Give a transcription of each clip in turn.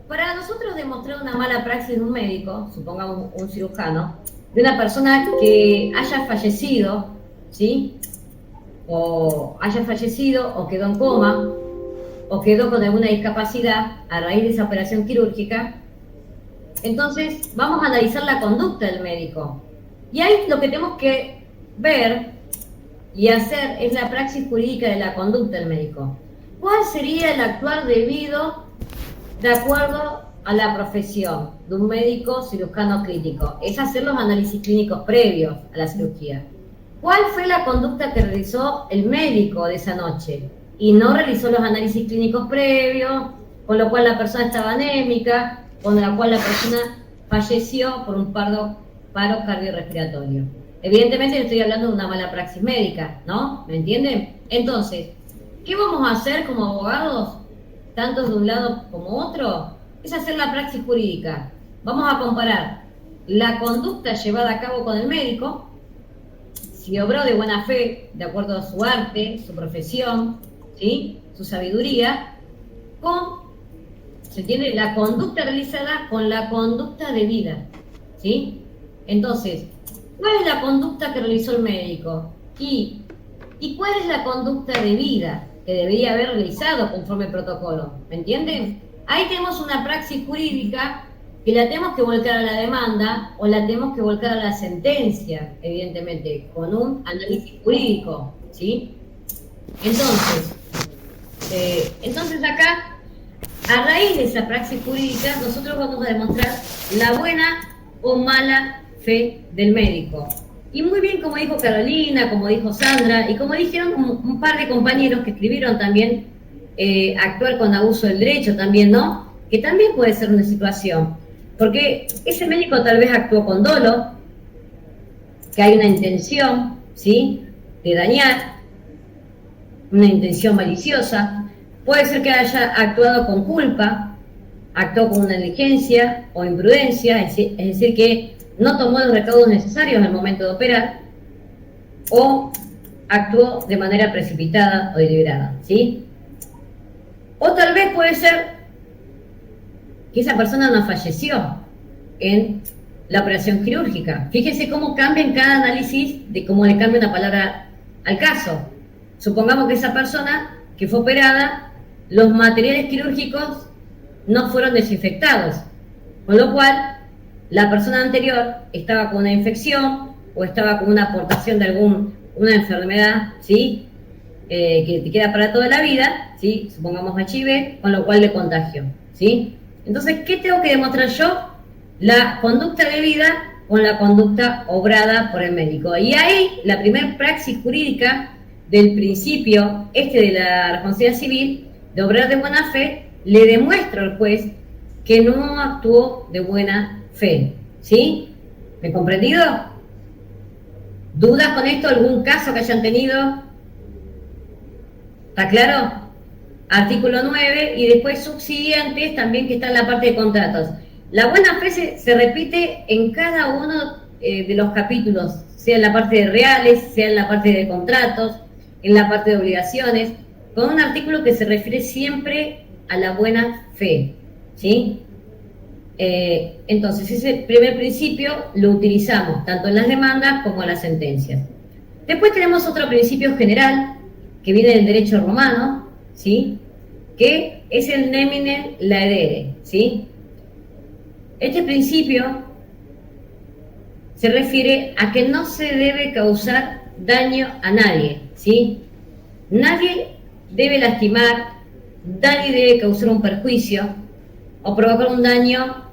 Para nosotros demostrar una mala praxis de un médico, supongamos un cirujano, de una persona que haya fallecido, ¿sí? O haya fallecido o quedó en coma o quedó con alguna discapacidad a raíz de esa operación quirúrgica, entonces vamos a analizar la conducta del médico. Y ahí lo que tenemos que ver y hacer es la praxis jurídica de la conducta del médico. ¿Cuál sería el actuar debido de acuerdo a la profesión de un médico cirujano clínico? Es hacer los análisis clínicos previos a la cirugía. ¿Cuál fue la conducta que realizó el médico de esa noche? Y no realizó los análisis clínicos previos, con lo cual la persona estaba anémica, con la cual la persona falleció por un paro cardiorrespiratorio. Evidentemente estoy hablando de una mala praxis médica, ¿no? ¿Me entienden? Entonces, ¿qué vamos a hacer como abogados, tanto de un lado como otro? Es hacer la praxis jurídica. Vamos a comparar la conducta llevada a cabo con el médico, si obró de buena fe, de acuerdo a su arte, su profesión, ¿sí? Su sabiduría, con, ¿se entiende? La conducta realizada con la conducta debida, ¿sí? Entonces, ¿cuál es la conducta que realizó el médico? ¿Y cuál es la conducta debida que debería haber realizado conforme al protocolo? ¿Me entienden? Ahí tenemos una praxis jurídica que la tenemos que volcar a la demanda o la tenemos que volcar a la sentencia, evidentemente, con un análisis jurídico, ¿sí? Entonces acá, a raíz de esa praxis jurídica, nosotros vamos a demostrar la buena o mala fe del médico. Y muy bien, como dijo Carolina, como dijo Sandra, y como dijeron un par de compañeros que escribieron también, actuar con abuso del derecho también, ¿no? Que también puede ser una situación. Porque ese médico tal vez actuó con dolo, que hay una intención, ¿sí? De dañar, una intención maliciosa. Puede ser que haya actuado con culpa, actuó con una negligencia o imprudencia, es decir, que no tomó los recaudos necesarios al momento de operar, o actuó de manera precipitada o deliberada, ¿sí? O tal vez puede ser que esa persona no falleció en la operación quirúrgica. Fíjense cómo cambia en cada análisis de cómo le cambia una palabra al caso. Supongamos que esa persona que fue operada, los materiales quirúrgicos no fueron desinfectados, con lo cual la persona anterior estaba con una infección o estaba con una aportación de una enfermedad, ¿sí? Que te queda para toda la vida, ¿sí? Supongamos HIV, con lo cual le contagió, ¿sí? Entonces, ¿qué tengo que demostrar yo? La conducta debida con la conducta obrada por el médico. Y ahí, la primer praxis jurídica del principio de la responsabilidad civil, de obrar de buena fe, le demuestro al juez que no actuó de buena fe, ¿sí? ¿Me he comprendido? ¿Dudas con esto? ¿Algún caso que hayan tenido? ¿Está claro? Artículo 9 y después subsiguientes también que está en la parte de contratos. La buena fe se repite en cada uno de los capítulos, sea en la parte de reales, sea en la parte de contratos, en la parte de obligaciones, con un artículo que se refiere siempre a la buena fe, ¿sí? Entonces, ese primer principio lo utilizamos tanto en las demandas como en las sentencias. Después tenemos otro principio general que viene del derecho romano, ¿sí? Que es el nemine laedere, ¿sí? Este principio se refiere a que no se debe causar daño a nadie, ¿sí? Nadie debe lastimar, nadie debe causar un perjuicio o provocar un daño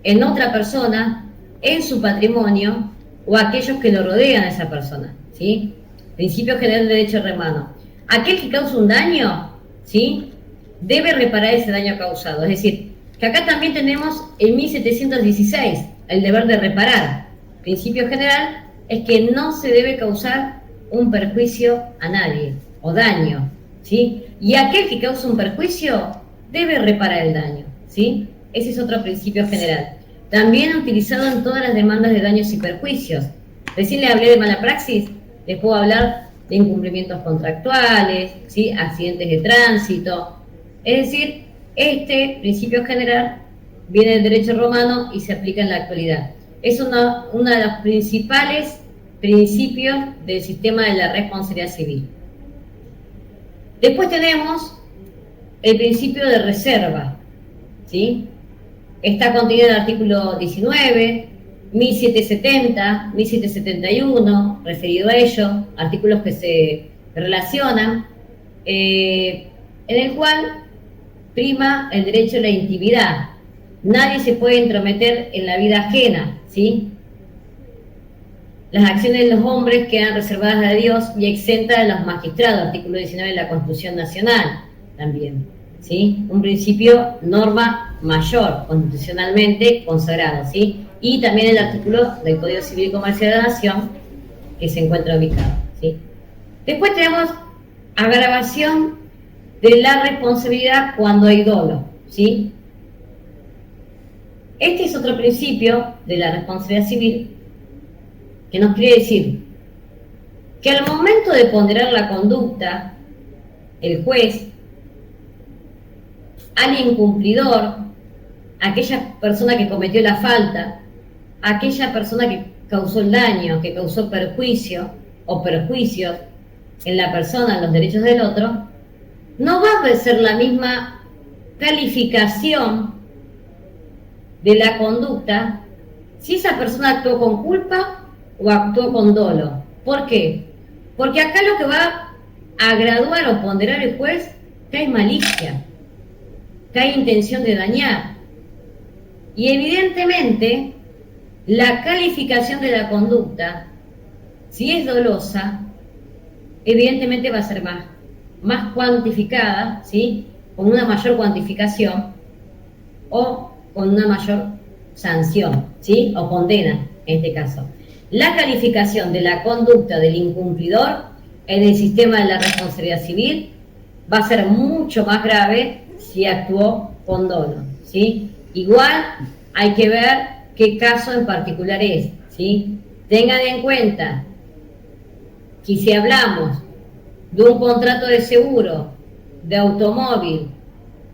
en otra persona, en su patrimonio o aquellos que lo rodean a esa persona, ¿sí? Principio general del derecho romano. Aquel que causa un daño, ¿sí? Debe reparar ese daño causado. Es decir, que acá también tenemos en 1716 el deber de reparar. Principio general es que no se debe causar un perjuicio a nadie o daño, ¿sí? Y aquel que causa un perjuicio debe reparar el daño, ¿sí? Ese es otro principio general. También utilizado en todas las demandas de daños y perjuicios. Recién le hablé de mala praxis, les puedo hablar de incumplimientos contractuales, ¿sí? Accidentes de tránsito. Es decir, este principio general viene del derecho romano y se aplica en la actualidad. Es uno de los principales principios del sistema de la responsabilidad civil. Después tenemos el principio de reserva, ¿sí? Está contenido en el artículo 19, 1770, 1771, referido a ello, artículos que se relacionan, en el cual prima el derecho a la intimidad. Nadie se puede entrometer en la vida ajena, ¿sí? Las acciones de los hombres quedan reservadas a Dios y exentas de los magistrados, artículo 19 de la Constitución Nacional también, ¿sí? Un principio, norma mayor, constitucionalmente consagrado, ¿sí? Y también el artículo del Código Civil y Comercial de la Nación, que se encuentra ubicado, ¿sí? Después tenemos agravación de la responsabilidad cuando hay dolo, ¿sí? Este es otro principio de la responsabilidad civil que nos quiere decir que al momento de ponderar la conducta, el juez, al incumplidor, aquella persona que cometió la falta, aquella persona que causó el daño, que causó perjuicio o perjuicios en la persona, en los derechos del otro, no va a ser la misma calificación de la conducta si esa persona actuó con culpa o actuó con dolo. ¿Por qué? Porque acá lo que va a graduar o ponderar el juez, que hay malicia, que hay intención de dañar. Y evidentemente, la calificación de la conducta, si es dolosa, evidentemente va a ser más cuantificada, ¿sí? Con una mayor cuantificación o con una mayor sanción, ¿sí? O condena, en este caso. La calificación de la conducta del incumplidor en el sistema de la responsabilidad civil va a ser mucho más grave si actuó con dolo, ¿sí? Igual hay que ver qué caso en particular es, ¿sí? Tengan en cuenta que si hablamos de un contrato de seguro, de automóvil,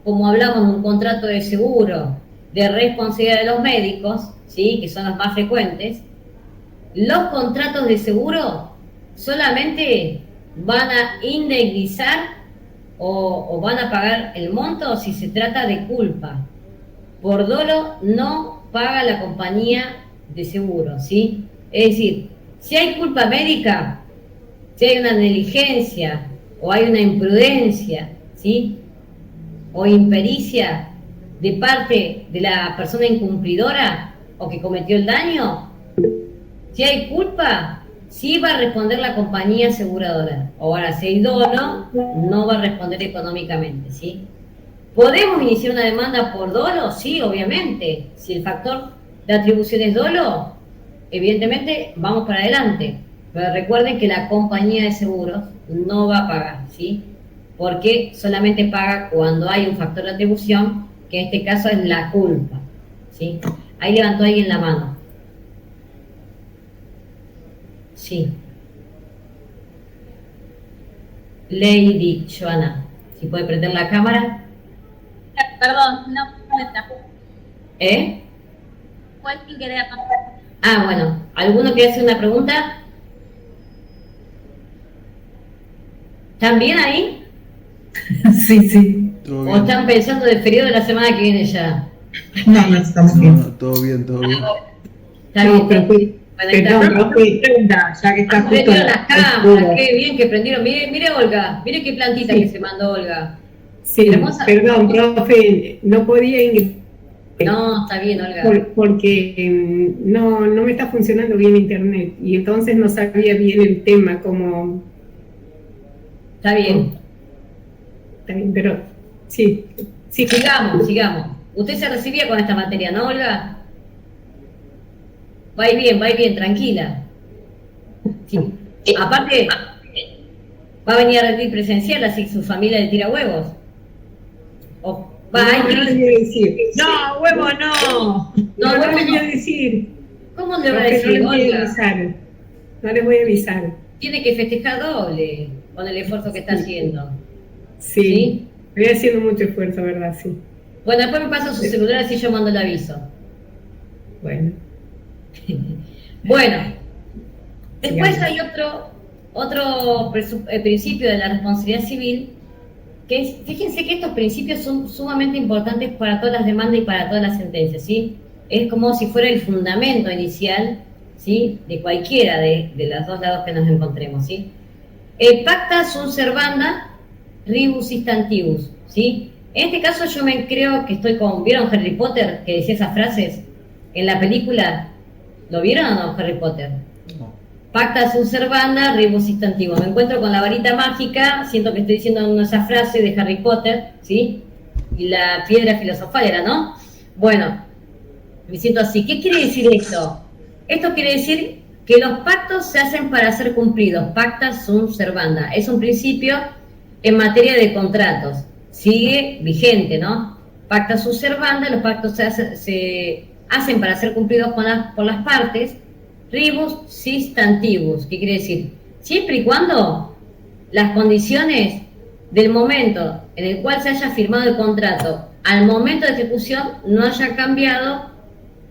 como hablamos de un contrato de seguro, de responsabilidad de los médicos, ¿sí? Que son los más frecuentes, los contratos de seguro solamente van a indemnizar o van a pagar el monto si se trata de culpa. Por dolo no paga la compañía de seguro, ¿sí? Es decir, si hay culpa médica, si hay una negligencia o hay una imprudencia, ¿sí? O impericia de parte de la persona incumplidora o que cometió el daño, si hay culpa, sí va a responder la compañía aseguradora. Ahora, si hay dolo, no va a responder económicamente, ¿sí? ¿Podemos iniciar una demanda por dolo? Sí, obviamente. Si el factor de atribución es dolo, evidentemente vamos para adelante. Pero recuerden que la compañía de seguros no va a pagar, ¿sí? Porque solamente paga cuando hay un factor de atribución, que en este caso es la culpa, ¿sí? Ahí levantó alguien la mano. Sí. Lady Joana, si puede prender la cámara. Perdón, no está. Fue sin querer. Ah, bueno. ¿Alguno quiere hacer una pregunta? ¿Están bien ahí? Sí, sí. ¿O están pensando del periodo de la semana que viene ya? No, estamos bien. No, todo bien, todo bien. Está No, bien. perdón, profe, pregunta, ya que está justo. Prendieron las cámaras, qué bien que prendieron. Mire Olga, mire qué plantita que se mandó Olga. Sí, Hermosa. perdón, profe, no podía ingresar. No, está bien, Olga. Porque no me está funcionando bien internet y entonces no sabía bien el tema como... Está bien. Está bien, pero sí. Sigamos. Usted se recibía con esta materia, ¿no, Olga? Va bien, tranquila. Sí. Aparte, va a venir a rendir presencial, así que su familia le tira huevos. No le voy a decir. No, huevo no. No le voy a decir. ¿Cómo le va a decir, Olga? No le voy a avisar. Tiene que festejar doble con el esfuerzo que está haciendo. Sí. Estoy haciendo mucho esfuerzo, ¿verdad? Sí. Bueno, después me paso su celular así yo mando el aviso. Bueno. Bueno, después Sigamos. hay otro principio de la responsabilidad civil, que es, fíjense que estos principios son sumamente importantes para todas las demandas y para todas las sentencias, ¿sí? Es como si fuera el fundamento inicial, ¿sí? De cualquiera de los dos lados que nos encontremos, ¿sí? Pacta sunt servanda rebus instantibus, ¿sí? En este caso yo me creo que estoy con... ¿Vieron Harry Potter que decía esas frases en la película? ¿Lo vieron o no, Harry Potter? No. Pacta sunt servanda rebus instantibus. Me encuentro con la varita mágica, siento que estoy diciendo una de esas frases de Harry Potter, ¿sí? Y la piedra filosofal era, ¿no? Bueno, me siento así. ¿Qué quiere decir esto? Esto quiere decir que los pactos se hacen para ser cumplidos. Pacta sunt servanda. Es un principio en materia de contratos. Sigue vigente, ¿no? Pacta sunt servanda, los pactos se hacen para ser cumplidos por las partes. Rebus sistantibus, ¿qué quiere decir? Siempre y cuando las condiciones del momento en el cual se haya firmado el contrato al momento de ejecución no hayan cambiado,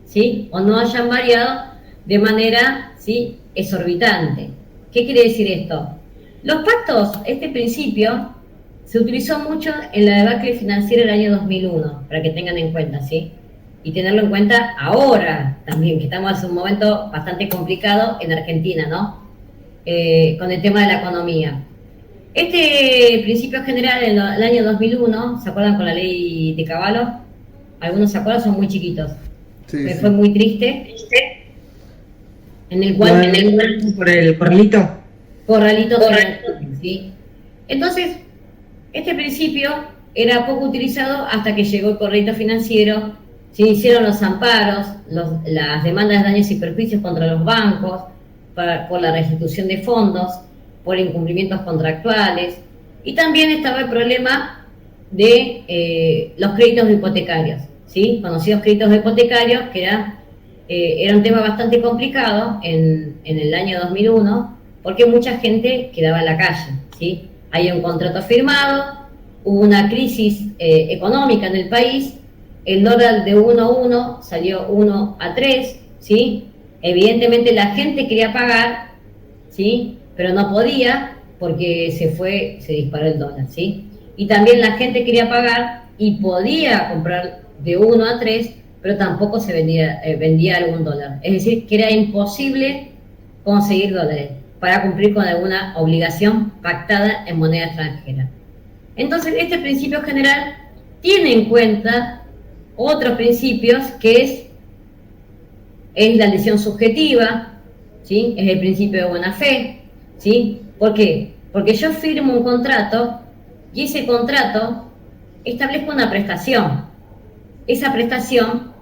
¿sí? O no hayan variado de manera, ¿sí? Exorbitante. ¿Qué quiere decir esto? Los pactos, este principio, se utilizó mucho en la debacle financiera del año 2001, para que tengan en cuenta, ¿sí? Y tenerlo en cuenta ahora también, que estamos en un momento bastante complicado en Argentina, ¿no? Con el tema de la economía. Este principio general en el año 2001, ¿se acuerdan con la ley de Cavallo? Algunos se acuerdan, son muy chiquitos. Sí, Me sí. fue muy triste. En el cual... por el corralito. Corralito, ¿sí? Entonces, este principio era poco utilizado hasta que llegó el corralito financiero. Se hicieron los amparos, las demandas de daños y perjuicios contra los bancos, por la restitución de fondos, por incumplimientos contractuales, y también estaba el problema de los créditos hipotecarios, ¿sí? Conocidos créditos hipotecarios, que era un tema bastante complicado en el año 2001, porque mucha gente quedaba en la calle, ¿sí? Hay un contrato firmado, hubo una crisis económica en el país. El dólar de 1 a 1 salió 1 a 3, ¿sí? Evidentemente la gente quería pagar, ¿sí? Pero no podía porque se disparó el dólar, ¿sí? Y también la gente quería pagar y podía comprar de 1 a 3, pero tampoco se vendía algún dólar. Es decir, que era imposible conseguir dólares para cumplir con alguna obligación pactada en moneda extranjera. Entonces, este principio general tiene en cuenta otros principios, que es la lesión subjetiva, ¿sí? Es el principio de buena fe, ¿sí? ¿Por qué? Porque yo firmo un contrato y ese contrato establezco una prestación. Esa prestación,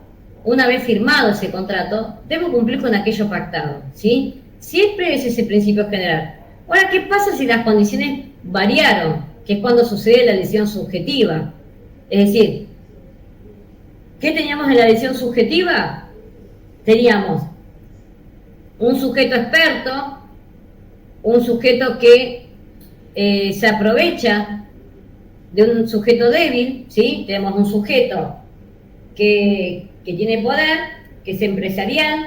una vez firmado ese contrato, debo cumplir con aquello pactado, ¿sí? Siempre es ese principio general. Ahora, ¿qué pasa si las condiciones variaron? Que es cuando sucede la lesión subjetiva. Es decir, ¿qué teníamos en la lesión subjetiva? Teníamos un sujeto experto, un sujeto que se aprovecha de un sujeto débil, ¿sí? Tenemos un sujeto que tiene poder, que es empresarial,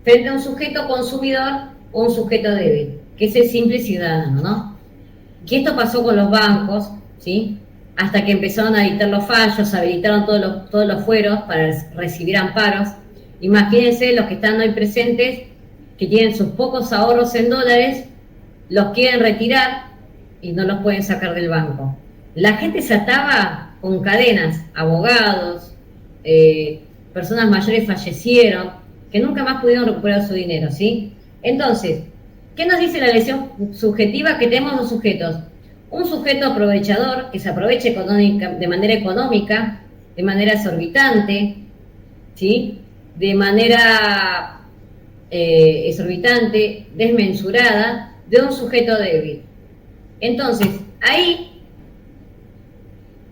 frente a un sujeto consumidor o un sujeto débil, que es el simple ciudadano, ¿no? Que esto pasó con los bancos, ¿sí? Hasta que empezaron a dictar los fallos, habilitaron todos los fueros para recibir amparos. Imagínense los que están hoy presentes, que tienen sus pocos ahorros en dólares, los quieren retirar y no los pueden sacar del banco. La gente se ataba con cadenas, abogados, personas mayores fallecieron, que nunca más pudieron recuperar su dinero, ¿sí? Entonces, ¿qué nos dice la lesión subjetiva? Que tenemos dos sujetos. Un sujeto aprovechador, que se aproveche de manera económica, de manera exorbitante, ¿sí? De manera exorbitante, desmensurada, de un sujeto débil. Entonces, ahí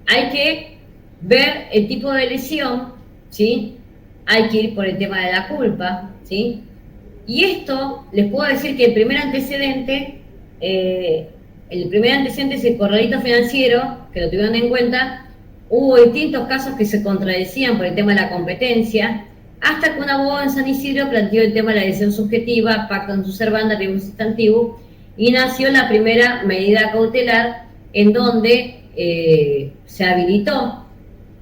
hay que ver el tipo de lesión, ¿sí? Hay que ir por el tema de la culpa, ¿sí? Y esto, les puedo decir que el primer antecedente es el corralito financiero, que lo tuvieron en cuenta, hubo distintos casos que se contradecían por el tema de la competencia, hasta que un abogado en San Isidro planteó el tema de la decisión subjetiva, pacto en su servanda, rebus sustantivo, y nació la primera medida cautelar en donde se habilitó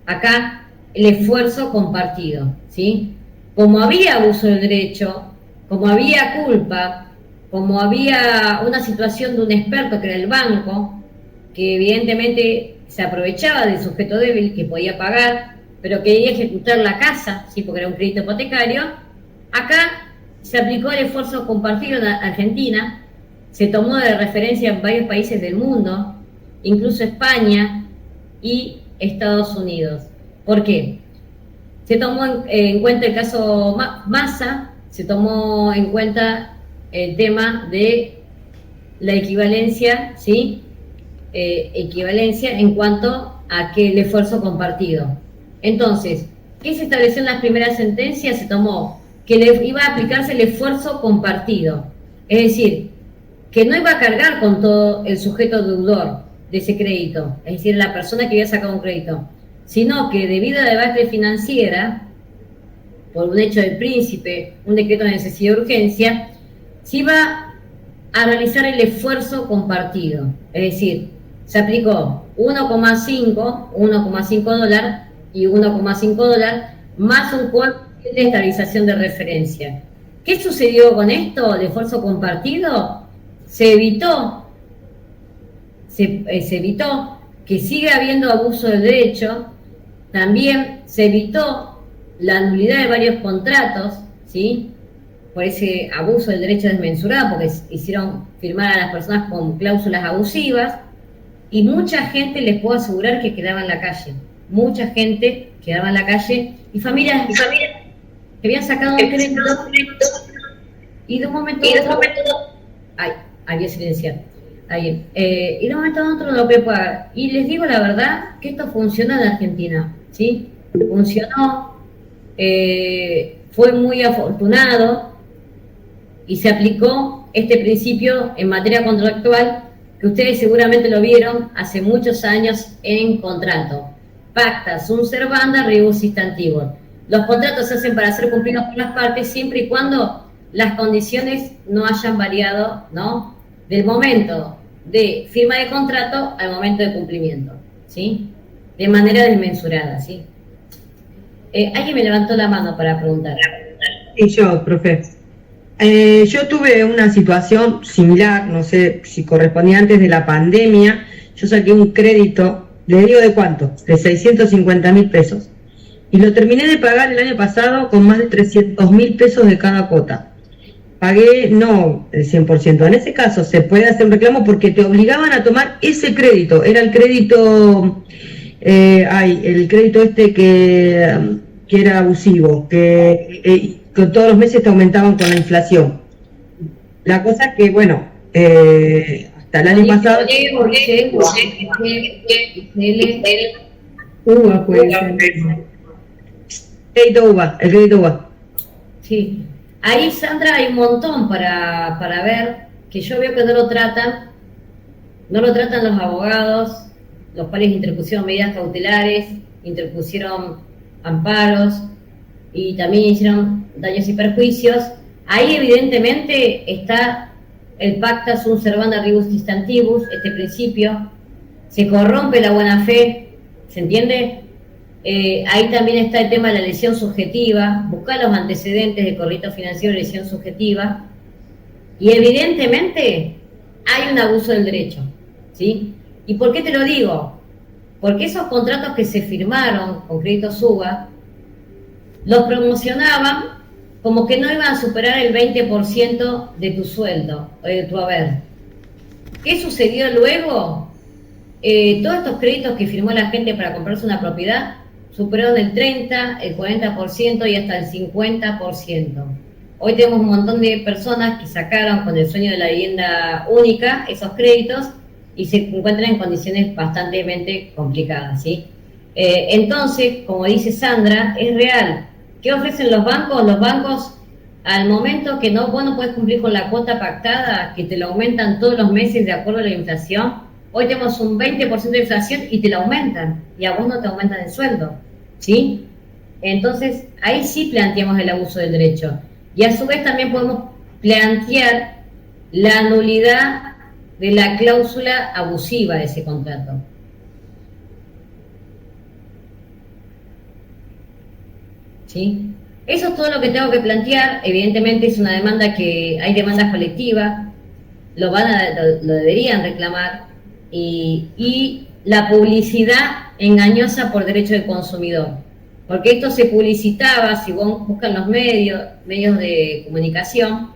acá el esfuerzo compartido, ¿sí? Como había abuso del derecho, como había culpa, como había una situación de un experto que era el banco, que evidentemente se aprovechaba del sujeto débil que podía pagar, pero quería ejecutar la casa, ¿sí? Porque era un crédito hipotecario, acá se aplicó el esfuerzo compartido en Argentina, se tomó de referencia en varios países del mundo, incluso España y Estados Unidos. ¿Por qué? Se tomó en cuenta el caso Massa, se tomó en cuenta el tema de la equivalencia, ¿sí? Equivalencia en cuanto a que el esfuerzo compartido. Entonces, ¿qué se estableció en las primeras sentencias? Se tomó que le iba a aplicarse el esfuerzo compartido, es decir, que no iba a cargar con todo el sujeto deudor de ese crédito, es decir, la persona que había sacado un crédito, sino que debido a la debacle financiera, por un hecho del príncipe, un decreto de necesidad y urgencia, se iba a realizar el esfuerzo compartido, es decir, se aplicó 1,5 dólar y 1,5 dólar más un coeficiente de estabilización de referencia. ¿Qué sucedió con esto? El esfuerzo compartido se evitó que siga habiendo abuso del derecho, también se evitó la nulidad de varios contratos, ¿sí? Por ese abuso del derecho desmensurado, porque hicieron firmar a las personas con cláusulas abusivas, y mucha gente, les puedo asegurar, que quedaba en la calle. Mucha gente quedaba en la calle, y familias que habían sacado un crédito, y de un momento a otro, había silenciado. Y de un momento a otro no lo puede pagar. Y les digo la verdad que esto funciona en Argentina, ¿sí? Funcionó, fue muy afortunado y se aplicó este principio en materia contractual que ustedes seguramente lo vieron hace muchos años en contrato. Pacta sunt servanda rebus istantivo. Los contratos se hacen para ser cumplidos por las partes siempre y cuando las condiciones no hayan variado, ¿no? Del momento de firma de contrato al momento de cumplimiento, ¿sí? De manera desmensurada, ¿sí? Alguien me levantó la mano para preguntar. Sí, yo, profe. Yo tuve una situación similar, no sé si correspondía antes de la pandemia. Yo saqué un crédito, ¿le digo de cuánto? De 650.000 pesos. Y lo terminé de pagar el año pasado con más de 300.000 pesos de cada cuota. Pagué no el 100%. En ese caso se puede hacer un reclamo porque te obligaban a tomar ese crédito. Era el crédito, el crédito que era abusivo, que todos los meses te aumentaban con la inflación. La cosa es que, bueno, hasta el año pasado... UVA puede ser. El crédito UVA. Sí. Ahí, Sandra, hay un montón para ver, que yo veo que no lo tratan los abogados, los cuales interpusieron medidas cautelares, interpusieron amparos y también hicieron daños y perjuicios. Ahí evidentemente está el pacta sunt servanda rebus instantibus, este principio, se corrompe la buena fe, ¿se entiende? Ahí también está el tema de la lesión subjetiva, buscar los antecedentes de corralito financiero de lesión subjetiva, y evidentemente hay un abuso del derecho, ¿sí? ¿Y por qué te lo digo? Porque esos contratos que se firmaron con créditos UVA, los promocionaban como que no iban a superar el 20% de tu sueldo, o de tu haber. ¿Qué sucedió luego? Todos estos créditos que firmó la gente para comprarse una propiedad superaron el 30, el 40% y hasta el 50%. Hoy tenemos un montón de personas que sacaron con el sueño de la vivienda única esos créditos y se encuentran en condiciones bastante complicadas, ¿sí? Entonces, como dice Sandra, es real. ¿Qué ofrecen los bancos? Los bancos, al momento que vos no puedes cumplir con la cuota pactada, que te lo aumentan todos los meses de acuerdo a la inflación, hoy tenemos un 20% de inflación y te la aumentan, y a vos no te aumentan el sueldo, ¿sí? Entonces, ahí sí planteamos el abuso del derecho. Y a su vez también podemos plantear la nulidad de la cláusula abusiva de ese contrato. ¿Sí? Eso es todo lo que tengo que plantear. Evidentemente es una demanda que hay demandas colectivas, lo deberían reclamar, y la publicidad engañosa por derecho del consumidor. Porque esto se publicitaba, si vos buscan los medios de comunicación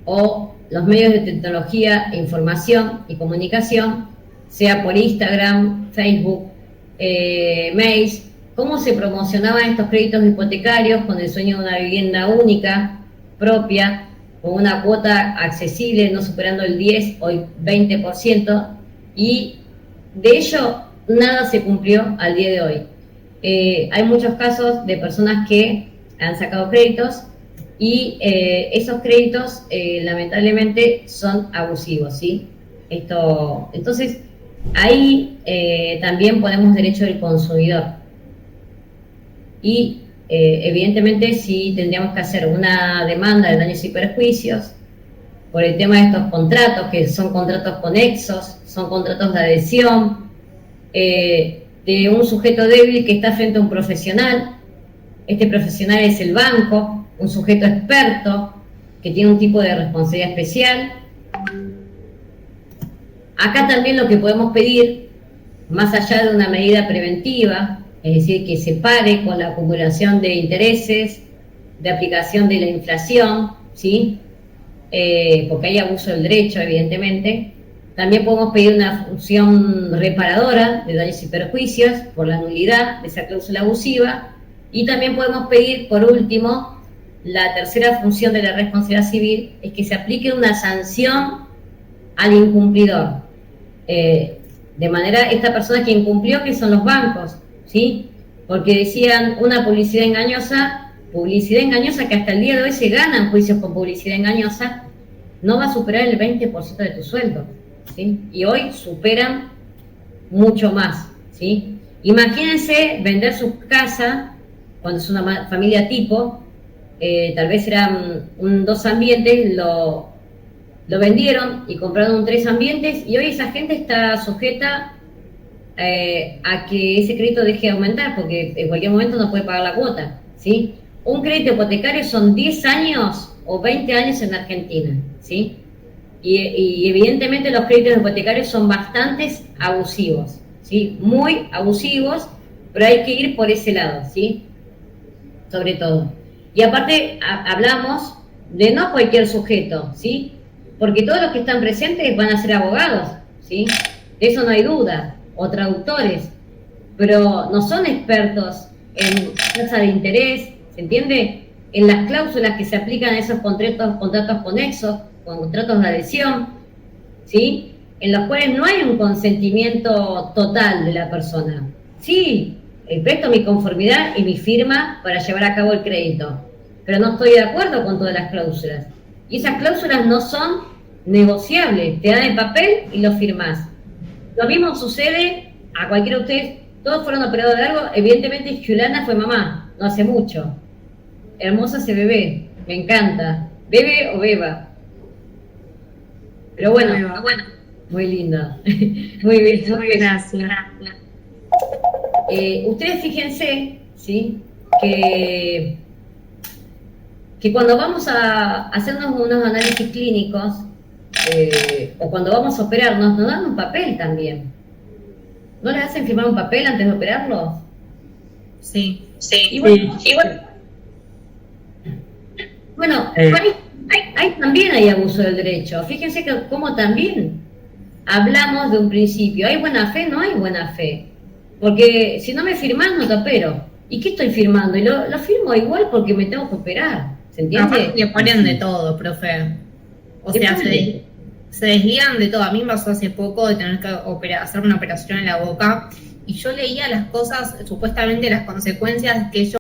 o los medios de tecnología, información y comunicación, sea por Instagram, Facebook, mails, cómo se promocionaban estos créditos hipotecarios con el sueño de una vivienda única, propia, con una cuota accesible, no superando el 10 o el 20%, y de ello nada se cumplió al día de hoy. Hay muchos casos de personas que han sacado créditos y esos créditos lamentablemente son abusivos, ¿sí? Entonces, ahí también ponemos derecho del consumidor. Y evidentemente sí tendríamos que hacer una demanda de daños y perjuicios por el tema de estos contratos, que son contratos conexos, son contratos de adhesión, de un sujeto débil que está frente a un profesional. Este profesional es el banco, un sujeto experto que tiene un tipo de responsabilidad especial. Acá también lo que podemos pedir, más allá de una medida preventiva, es decir, que se pare con la acumulación de intereses, de aplicación de la inflación, ¿sí? Porque hay abuso del derecho, evidentemente. También podemos pedir una función reparadora de daños y perjuicios por la nulidad de esa cláusula abusiva. Y también podemos pedir, por último, la tercera función de la responsabilidad civil, es que se aplique una sanción al incumplidor. De manera, esta persona que incumplió, que son los bancos, ¿sí? Porque decían una publicidad engañosa que hasta el día de hoy se ganan juicios con publicidad engañosa, no va a superar el 20% de tu sueldo, ¿sí? Y hoy superan mucho más, ¿sí? Imagínense vender su casa cuando es una familia tipo, tal vez eran 2 ambientes, lo vendieron y compraron un 3 ambientes, y hoy esa gente está sujeta a que ese crédito deje de aumentar, porque en cualquier momento no puede pagar la cuota, ¿sí? Un crédito hipotecario son 10 años o 20 años en Argentina, ¿sí? Y evidentemente los créditos hipotecarios son bastante abusivos, ¿sí? Muy abusivos, pero hay que ir por ese lado, ¿sí? Sobre todo. Y aparte hablamos de no cualquier sujeto, ¿sí? Porque todos los que están presentes van a ser abogados, ¿sí? De eso no hay duda, o traductores, pero no son expertos en tasa de interés, ¿se entiende? En las cláusulas que se aplican a esos contratos conexos, contratos de adhesión, ¿sí? En los cuales no hay un consentimiento total de la persona. Sí, presto mi conformidad y mi firma para llevar a cabo el crédito, pero no estoy de acuerdo con todas las cláusulas. Y esas cláusulas no son negociables, te dan el papel y lo firmás. Lo mismo sucede a cualquiera de ustedes, todos fueron operados de algo, evidentemente Juliana fue mamá, no hace mucho. Hermosa ese bebé, me encanta. Bebe o beba. Pero bueno, muy linda. Muy bien, Gracias. Ustedes fíjense, ¿sí? Que cuando vamos a hacernos unos análisis clínicos, o cuando vamos a operarnos, nos dan un papel también. ¿No les hacen firmar un papel antes de operarlos? Sí. Y bueno, ahí también hay abuso del derecho. Fíjense que como también hablamos de un principio. ¿Hay buena fe? No hay buena fe. Porque si no me firmás, no te opero. ¿Y qué estoy firmando? Y lo firmo igual porque me tengo que operar. ¿Se entiende? Le ponen de todo, profe. O sea, se desligan de todo. A mí me pasó hace poco de tener que hacer una operación en la boca y yo leía las cosas, supuestamente las consecuencias que ellos